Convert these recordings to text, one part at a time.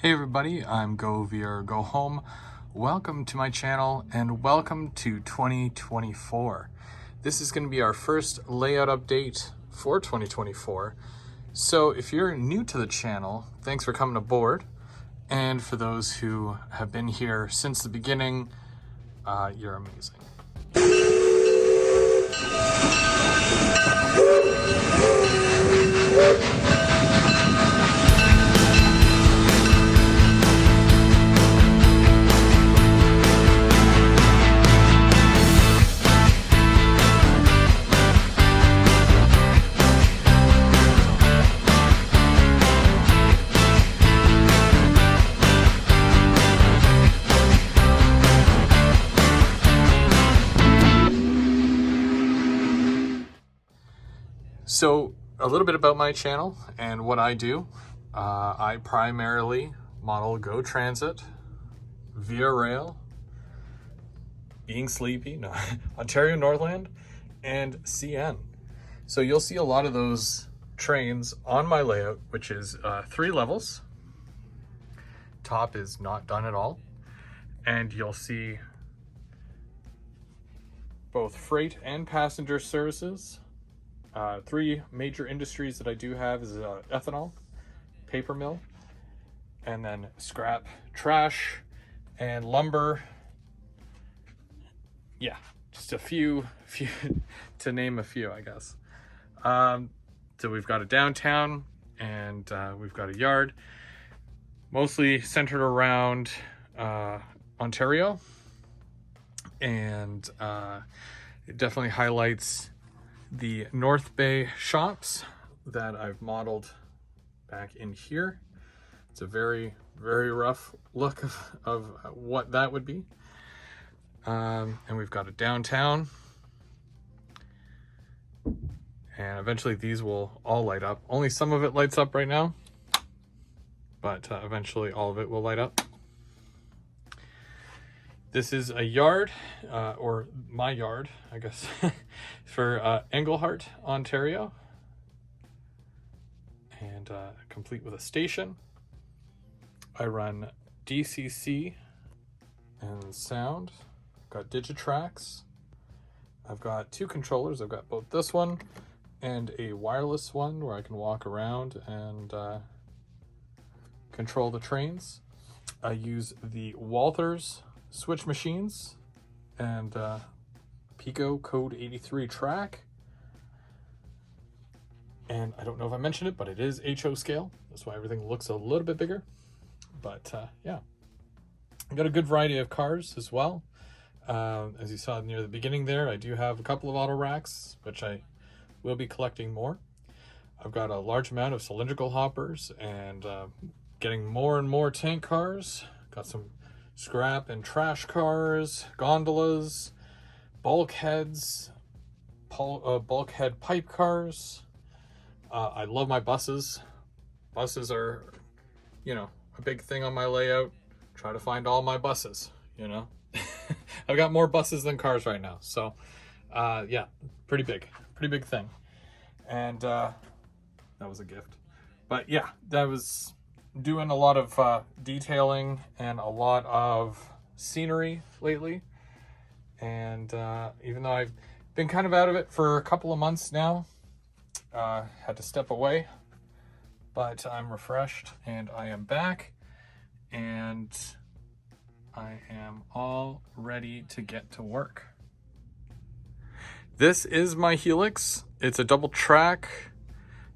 Hey everybody, I'm Go Veer Go Home. Welcome to my channel and welcome to 2024. This is going to be our first layout update for 2024. So if you're new to the channel, thanks for coming aboard. And for those who have been here since the beginning, you're amazing. So a little bit about my channel and what I do. I primarily model Go Transit, Via Rail, Being Sleepy, no, Ontario Northland, and CN. So you'll see a lot of those trains on my layout, which is 3 levels. Top is not done at all. And you'll see both freight and passenger services. 3 major industries that I do have is ethanol, paper mill, and then scrap, trash, and lumber. Yeah, just a few to name a few, I guess. So we've got a downtown and we've got a yard, mostly centered around Ontario, and it definitely highlights the North Bay shops that I've modeled back in here. It's a very, very rough look of what that would be. And we've got a downtown. And eventually these will all light up. Only some of it lights up right now, but eventually all of it will light up. This is a yard, or my yard, I guess, for Englehart, Ontario, and complete with a station. I run DCC and sound. I've got Digitrax. I've got 2 controllers. I've got both this one and a wireless one where I can walk around and control the trains. I use the Walthers switch machines and Pico Code 83 track. And I don't know if I mentioned it, but it is HO scale. That's why everything looks a little bit bigger. But yeah, I got a good variety of cars as well. As you saw near the beginning there, I do have a couple of auto racks, which I will be collecting more. I've got a large amount of cylindrical hoppers and getting more and more tank cars. Got some scrap and trash cars, gondolas, bulkheads, bulkhead pipe cars. I love my buses. Buses are, a big thing on my layout. Try to find all my buses, I've got more buses than cars right now. So, yeah, pretty big thing. And that was a gift. But yeah, that was doing a lot of detailing and a lot of scenery lately. And even though I've been kind of out of it for a couple of months now, had to step away, but I'm refreshed and I am back and I am all ready to get to work. This is my Helix. It's a double track,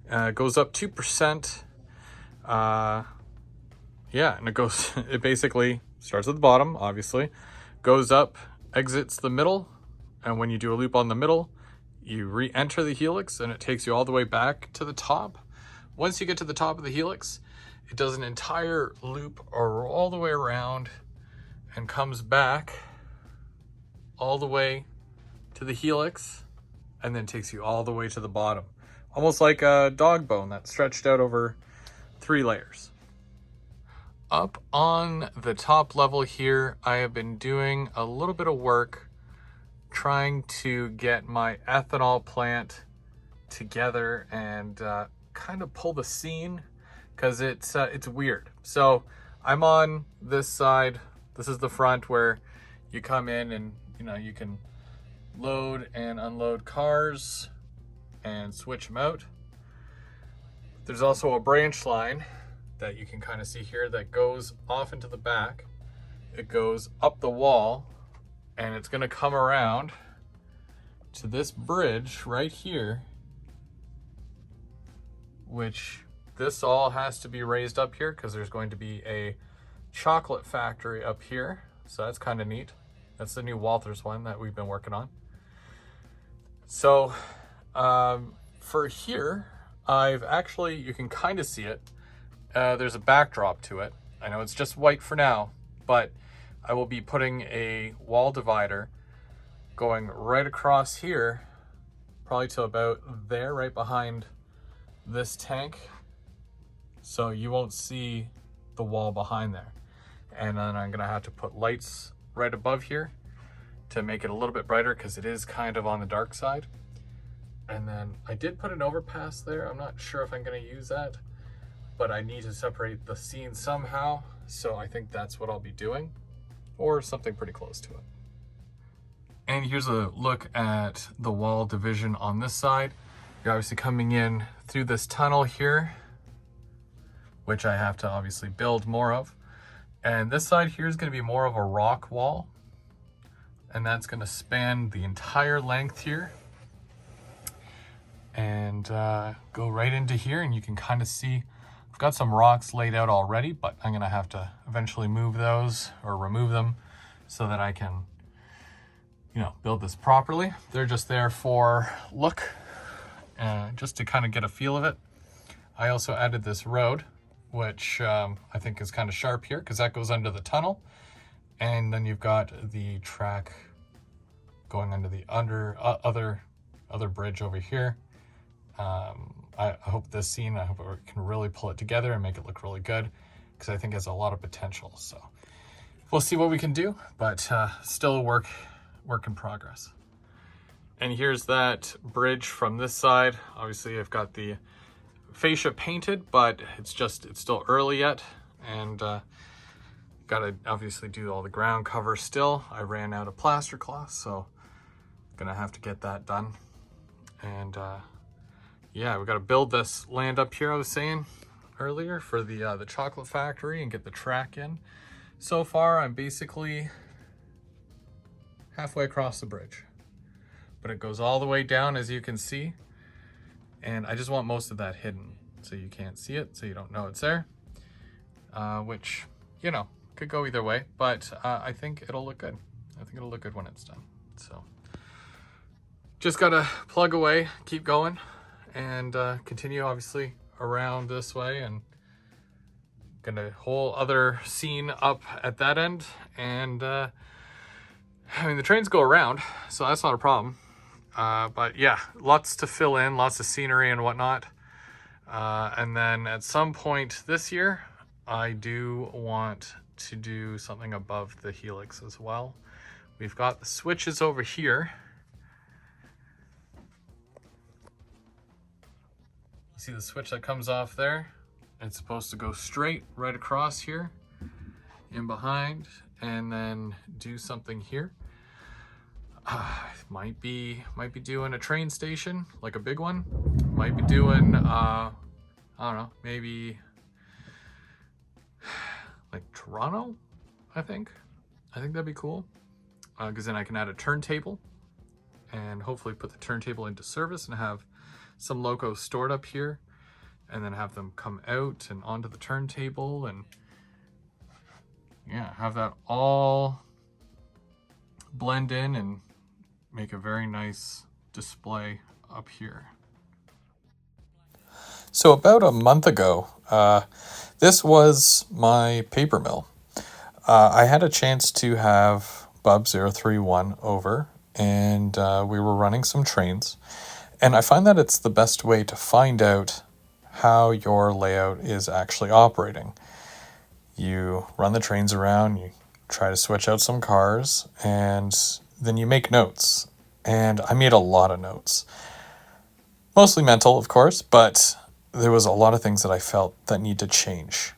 goes up 2%. Yeah, and it basically starts at the bottom, obviously, goes up, exits the middle, and when you do a loop on the middle, you re-enter the Helix and it takes you all the way back to the top. Once you get to the top of the Helix, it does an entire loop or all the way around and comes back all the way to the Helix and then takes you all the way to the bottom. Almost like a dog bone that's stretched out over 3 layers. Up on the top level here, I have been doing a little bit of work trying to get my ethanol plant together and kind of pull the scene, because it's weird. So I'm on this side. This is the front where you come in and, you know, you can load and unload cars and switch them out. There's also a branch line that you can kind of see here that goes off into the back. It goes up the wall and it's going to come around to this bridge right here, which this all has to be raised up here because there's going to be a chocolate factory up here. So that's kind of neat. That's the new Walthers one that we've been working on. So for here, I've actually, you can kind of see it. There's a backdrop to it. I know it's just white for now, but I will be putting a wall divider going right across here, probably to about there, right behind this tank. So you won't see the wall behind there. And then I'm gonna have to put lights right above here to make it a little bit brighter because it is kind of on the dark side. And then I did put an overpass there. I'm not sure if I'm gonna use that, but I need to separate the scene somehow. So I think that's what I'll be doing, or something pretty close to it. And here's a look at the wall division on this side. You're obviously coming in through this tunnel here, which I have to obviously build more of. And this side here is going to be more of a rock wall. And that's going to span the entire length here. And go right into here, and you can kind of see, I've got some rocks laid out already, but I'm going to have to eventually move those or remove them so that I can, you know, build this properly. They're just there for look, just to kind of get a feel of it. I also added this road, which I think is kind of sharp here because that goes under the tunnel. And then you've got the track going under the other bridge over here. I hope this scene, I hope it can really pull it together and make it look really good because I think it has a lot of potential. So we'll see what we can do, but still a work in progress. And here's that bridge from this side. Obviously I've got the fascia painted, but it's still early yet. And gotta obviously do all the ground cover still. I ran out of plaster cloth, so gonna have to get that done. And yeah, we gotta build this land up here I was saying earlier for the chocolate factory and get the track in. So far, I'm basically halfway across the bridge, but it goes all the way down, as you can see. And I just want most of that hidden so you can't see it, so you don't know it's there, which, you know, could go either way, but I think it'll look good. I think it'll look good when it's done. So just gotta plug away, keep going, and continue obviously around this way, and gonna whole other scene up at that end. And I mean, the trains go around, so that's not a problem. But yeah, lots to fill in, lots of scenery and whatnot. And then at some point this year, I do want to do something above the Helix as well. We've got the switches over here. You see the switch that comes off there? It's supposed to go straight right across here and behind, and then do something here. Might be doing a train station, like a big one. Might be doing, I don't know, maybe like Toronto, I think that'd be cool. Because then I can add a turntable and hopefully put the turntable into service and have some locos stored up here, and then have them come out and onto the turntable, and yeah, have that all blend in and make a very nice display up here. So about a month ago, this was my paper mill. I had a chance to have Bub031 over, and we were running some trains. And I find that it's the best way to find out how your layout is actually operating. You run the trains around, you try to switch out some cars, and then you make notes. And I made a lot of notes. Mostly mental, of course, but there was a lot of things that I felt that need to change.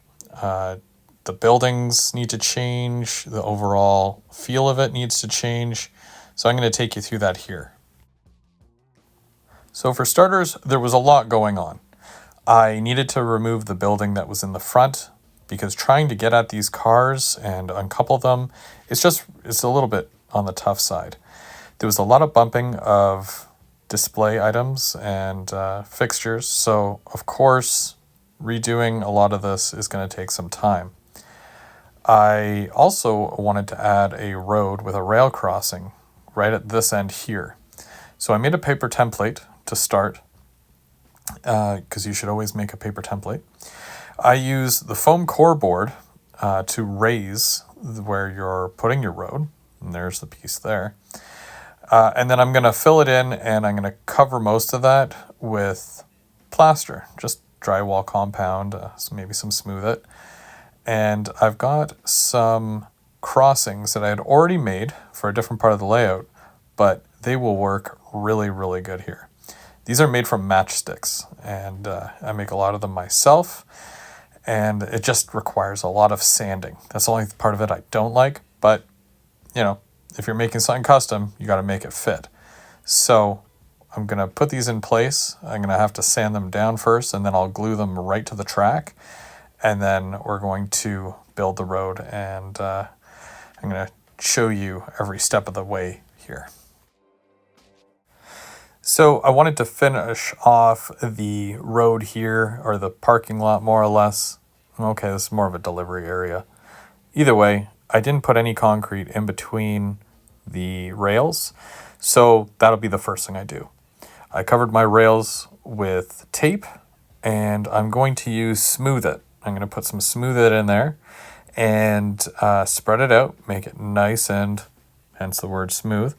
the buildings need to change, the overall feel of it needs to change. So I'm going to take you through that here. So for starters, there was a lot going on. I needed to remove the building that was in the front because trying to get at these cars and uncouple them, it's a little bit on the tough side. There was a lot of bumping of display items and fixtures, so of course redoing a lot of this is going to take some time. I also wanted to add a road with a rail crossing right at this end here. So I made a paper template to start, because you should always make a paper template. I use the foam core board to raise where you're putting your road, and there's the piece there. And then I'm going to fill it in, and I'm going to cover most of that with plaster, just drywall compound, so maybe some Smooth It. And I've got some crossings that I had already made for a different part of the layout, but they will work really, really good here. These are made from matchsticks, and I make a lot of them myself, and it just requires a lot of sanding. That's the only part of it I don't like, but, you know, if you're making something custom, you got to make it fit. So I'm going to put these in place. I'm going to have to sand them down first, and then I'll glue them right to the track. And then we're going to build the road, and I'm going to show you every step of the way here. So I wanted to finish off the road here, or the parking lot more or less. Okay, this is more of a delivery area. Either way, I didn't put any concrete in between the rails, so that'll be the first thing I do. I covered my rails with tape, and I'm going to use Smooth It. I'm going to put some Smooth It in there and spread it out, make it nice and hence the word smooth,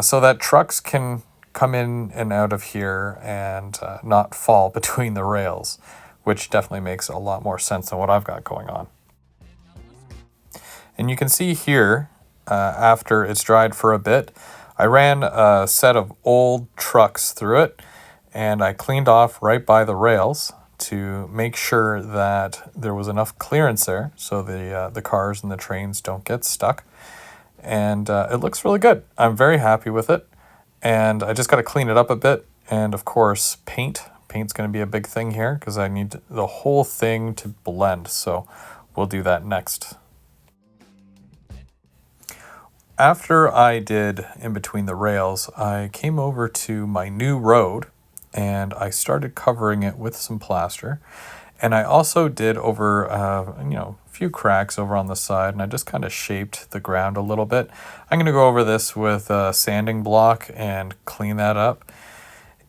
so that trucks can come in and out of here and not fall between the rails, which definitely makes a lot more sense than what I've got going on. And you can see here, after it's dried for a bit, I ran a set of old trucks through it, and I cleaned off right by the rails to make sure that there was enough clearance there so the cars and the trains don't get stuck. And it looks really good. I'm very happy with it. And I just got to clean it up a bit. And of course, paint. Paint's going to be a big thing here because I need the whole thing to blend. So we'll do that next. After I did in between the rails, I came over to my new road and I started covering it with some plaster. And I also did over, a few cracks over on the side, and I just kind of shaped the ground a little bit. I'm going to go over this with a sanding block and clean that up.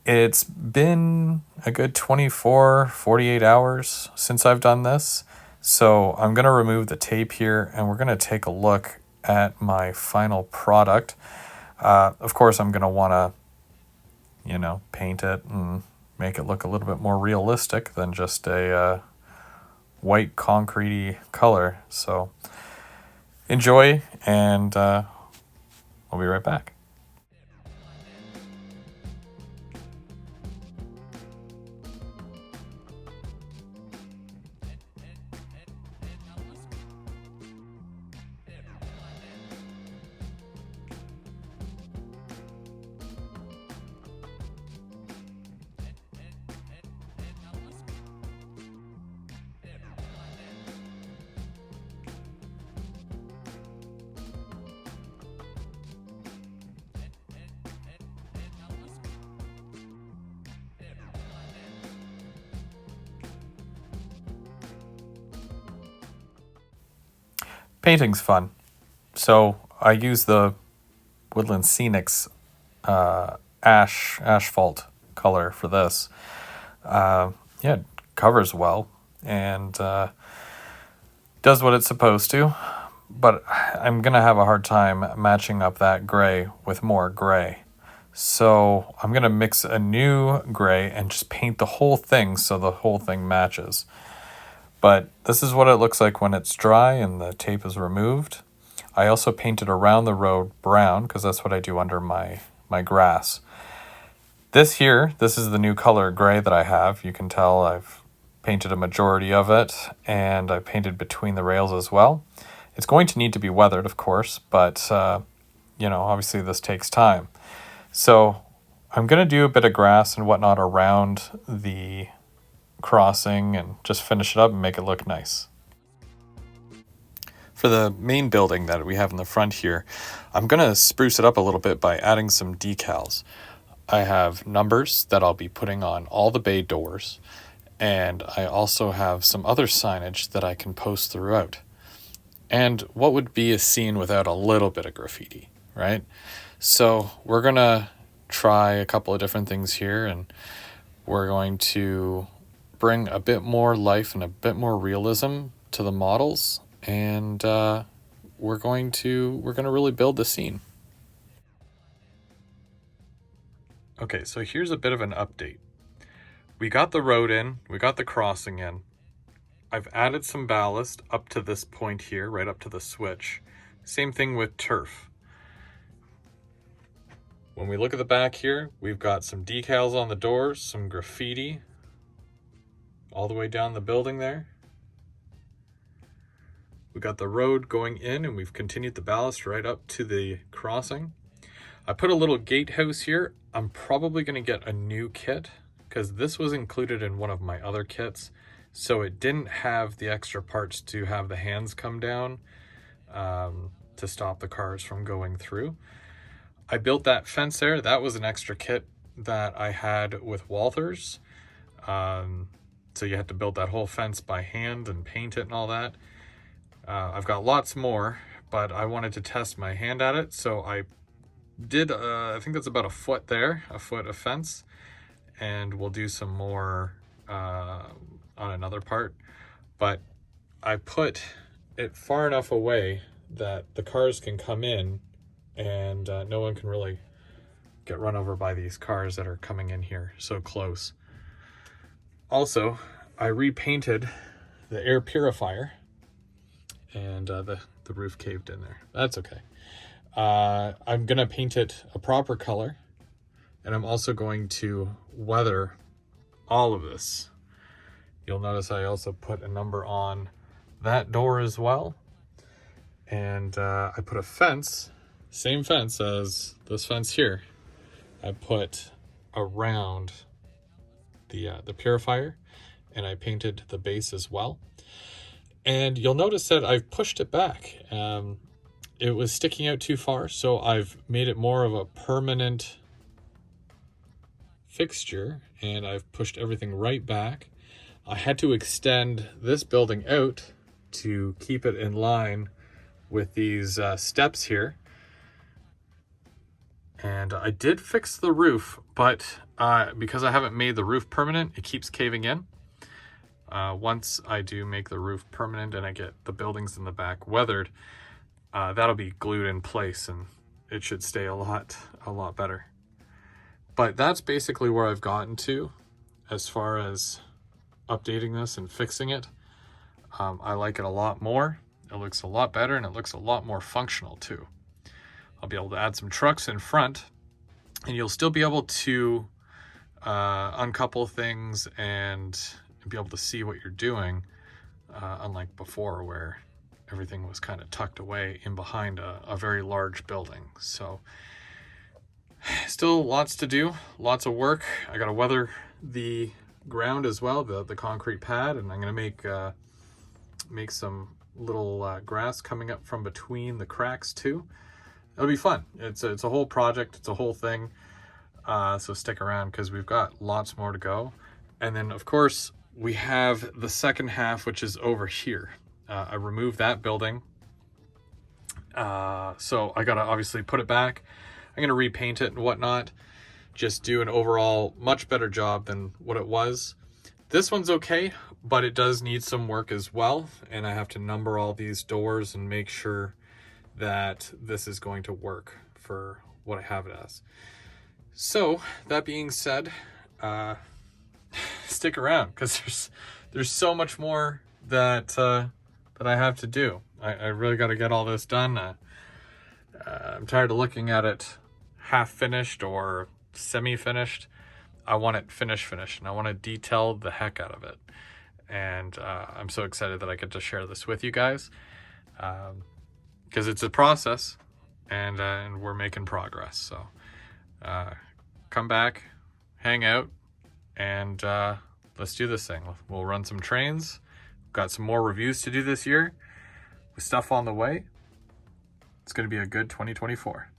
It's been a good 24, 48 hours since I've done this. So I'm going to remove the tape here, and we're going to take a look at my final product. Of course, I'm going to want to paint it and make it look a little bit more realistic than just a white concrete-y color. So enjoy, and I'll be right back. Painting's fun. So I use the Woodland Scenics asphalt color for this. It covers well and does what it's supposed to, but I'm gonna have a hard time matching up that gray with more gray. So I'm gonna mix a new gray and just paint the whole thing so the whole thing matches. But this is what it looks like when it's dry and the tape is removed. I also painted around the road brown because that's what I do under my grass. This is the new color gray that I have. You can tell I've painted a majority of it, and I painted between the rails as well. It's going to need to be weathered, of course, but you know, obviously this takes time. So I'm going to do a bit of grass and whatnot around the crossing and just finish it up and make it look nice. For the main building that we have in the front here, I'm going to spruce it up a little bit by adding some decals. I have numbers that I'll be putting on all the bay doors, and I also have some other signage that I can post throughout. And what would be a scene without a little bit of graffiti, right? So we're going to try a couple of different things here, and we're going to bring a bit more life and a bit more realism to the models, and we're going to really build the scene. Okay, so here's a bit of an update. We got the road in, we got the crossing in. I've added some ballast up to this point here, right up to the switch. Same thing with turf. When we look at the back here, we've got some decals on the doors, some graffiti all the way down the building there. We got the road going in, and we've continued the ballast right up to the crossing. I put a little gatehouse here. I'm probably going to get a new kit because this was included in one of my other kits. So it didn't have the extra parts to have the hands come down to stop the cars from going through. I built that fence there. That was an extra kit that I had with Walthers. So you had to build that whole fence by hand and paint it and all that. I've got lots more, but I wanted to test my hand at it. So I did, I think that's about a foot there, a foot of fence. And we'll do some more on another part, but I put it far enough away that the cars can come in and no one can really get run over by these cars that are coming in here so close. Also, I repainted the air purifier, and the roof caved in there. That's okay. I'm gonna paint it a proper color, and I'm also going to weather all of this. You'll notice I also put a number on that door as well. And I put a fence, same fence as this fence here, I put around the purifier, and I painted the base as well. And you'll notice that I've pushed it back. It was sticking out too far, so I've made it more of a permanent fixture, and I've pushed everything right back. I had to extend this building out to keep it in line with these steps here. And I did fix the roof, but because I haven't made the roof permanent, it keeps caving in. Once I do make the roof permanent and I get the buildings in the back weathered, that'll be glued in place, and it should stay a lot better. But that's basically where I've gotten to as far as updating this and fixing it. I like it a lot more. It looks a lot better, and it looks a lot more functional too. I'll be able to add some trucks in front, and you'll still be able to uncouple things and be able to see what you're doing, unlike before where everything was kind of tucked away in behind a very large building. So still lots to do, lots of work. I got to weather the ground as well, the concrete pad, and I'm going to make some little grass coming up from between the cracks too. It'll be fun. It's a whole project. It's a whole thing. So stick around because we've got lots more to go. And then of course we have the second half, which is over here. I removed that building. So I got to obviously put it back. I'm going to repaint it and whatnot. Just do an overall much better job than what it was. This one's okay, but it does need some work as well. And I have to number all these doors and make sure that this is going to work for what I have it as. So that being said, stick around because there's so much more that I have to do. I really got to get all this done. I'm tired of looking at it half finished or semi-finished. I want it finished, and I want to detail the heck out of it. and I'm so excited that I get to share this with you guys, because it's a process, and we're making progress. So come back, hang out, and let's do this thing. We'll run some trains. We've got some more reviews to do this year with stuff on the way. It's going to be a good 2024.